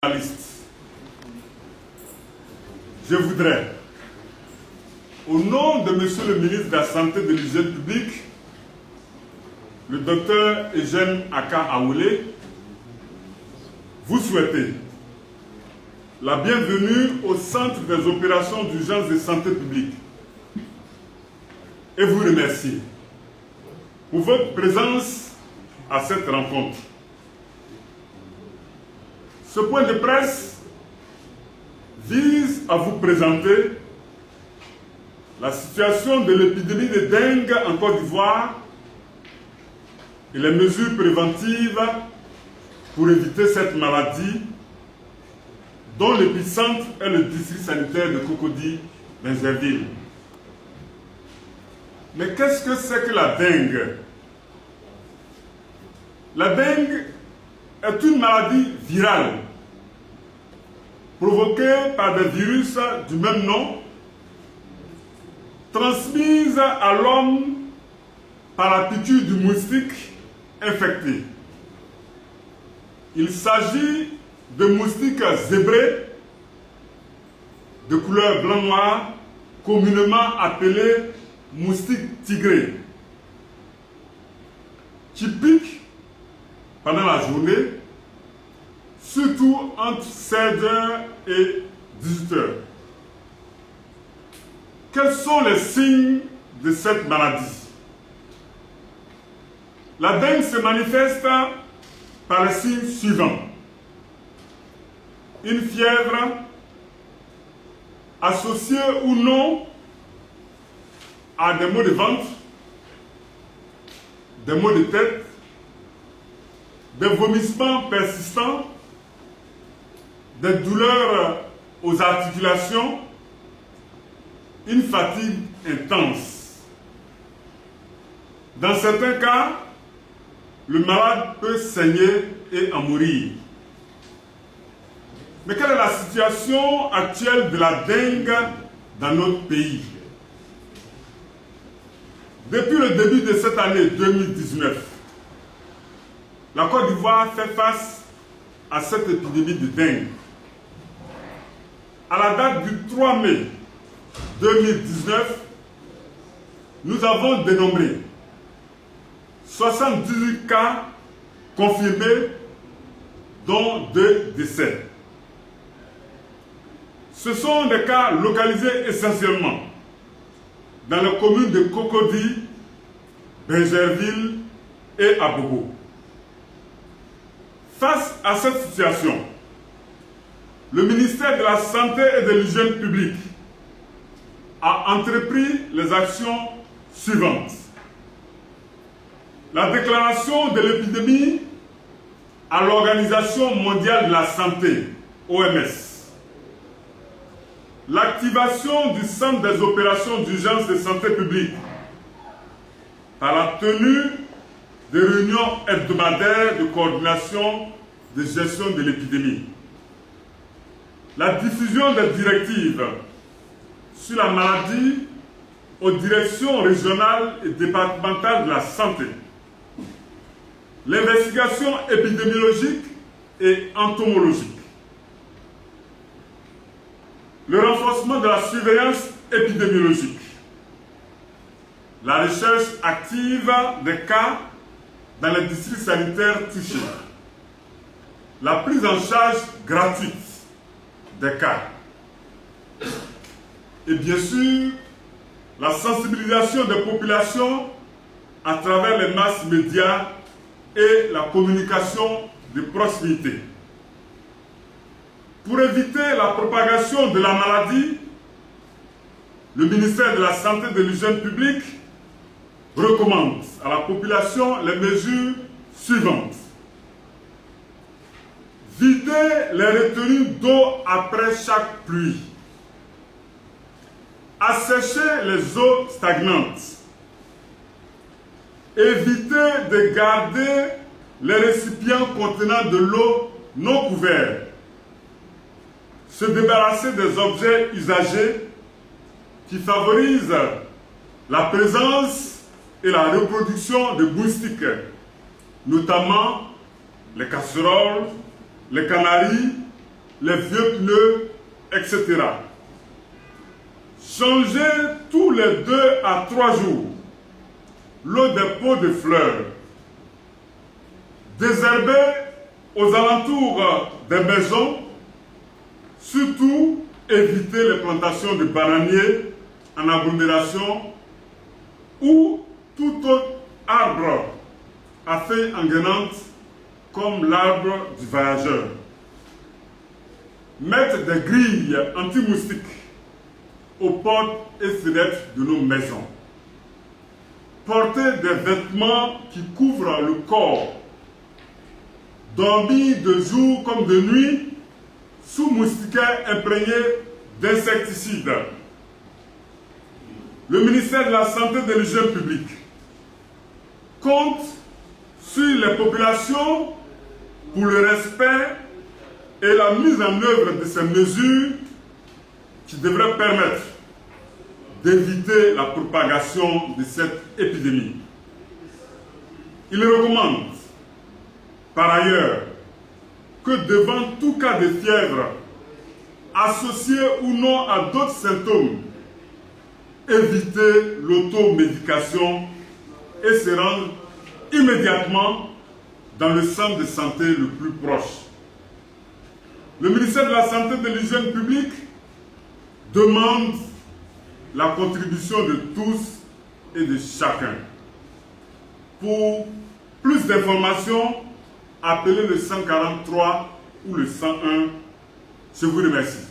journalistes, je voudrais, au nom de Monsieur le ministre de la Santé et de l'Hygiène publique, le docteur Eugène Aka Aoulé, vous souhaiter la bienvenue au Centre des opérations d'urgence de santé publique et vous remercier pour votre présence à cette rencontre. Ce point de presse vise à vous présenter la situation de l'épidémie de dengue en Côte d'Ivoire et les mesures préventives pour éviter cette maladie dont l'épicentre est le district sanitaire de Cocody-Benjerville. Mais qu'est-ce que c'est que la dengue? La dengue est une maladie virale provoquée par des virus du même nom, transmise à l'homme par la piqûre du moustique infecté. Il s'agit de moustiques zébrés de couleur blanc-noir, communément appelés moustiques tigrés, qui piquent pendant la journée, surtout entre 16h et 18h. Quels sont les signes de cette maladie? La dengue se manifeste par les signes suivants. Une fièvre associée ou non à des maux de ventre, des maux de tête, des vomissements persistants, des douleurs aux articulations, une fatigue intense. Dans certains cas, le malade peut saigner et en mourir. Mais quelle est la situation actuelle de la dengue dans notre pays? Depuis le début de cette année 2019, la Côte d'Ivoire fait face à cette épidémie de dengue. À la date du 3 mai 2019, nous avons dénombré 78 cas confirmés, dont 2 décès. Ce sont des cas localisés essentiellement dans les communes de Cocody, Benjerville et Abobo. Face à cette situation, le ministère de la Santé et de l'Hygiène publique a entrepris les actions suivantes. La déclaration de l'épidémie à l'Organisation mondiale de la santé, OMS. L'activation du Centre des opérations d'urgence de santé publique par la tenue de réunions hebdomadaires de coordination de gestion de l'épidémie. La diffusion des directives sur la maladie aux directions régionales et départementales de la santé. L'investigation épidémiologique et entomologique. Le renforcement de la surveillance épidémiologique. La recherche active des cas dans les districts sanitaires touchés. La prise en charge gratuite des cas. Et bien sûr, la sensibilisation des populations à travers les masses médias et la communication de proximité. Pour éviter la propagation de la maladie, le ministère de la Santé et de l'Hygiène publique recommande à la population les mesures suivantes. Vider les retenues d'eau après chaque pluie. Assécher les eaux stagnantes. Éviter de garder les récipients contenant de l'eau non couverts. Se débarrasser des objets usagés qui favorisent la présence et la reproduction de moustiques, notamment les casseroles, les canaries, les vieux pneus, etc. Changer tous les 2 à 3 jours l'eau des pots de fleurs. Désherber aux alentours des maisons, surtout éviter les plantations de bananiers en agglomération ou tout autre arbre à feuilles engainantes comme l'arbre du voyageur. Mettre des grilles anti-moustiques aux portes et fenêtres de nos maisons. Porter des vêtements qui couvrent le corps. Dormir de jour comme de nuit sous moustiquaires imprégnés d'insecticides. Le ministère de la Santé et de l'Hygiène publique compte sur les populations pour le respect et la mise en œuvre de ces mesures qui devraient permettre d'éviter la propagation de cette épidémie. Il recommande, par ailleurs, que devant tout cas de fièvre, associé ou non à d'autres symptômes, éviter l'automédication et se rendre immédiatement dans le centre de santé le plus proche. Le ministère de la Santé et de l'Hygiène publique demande la contribution de tous et de chacun. Pour plus d'informations, appelez le 143 ou le 101. Je vous remercie.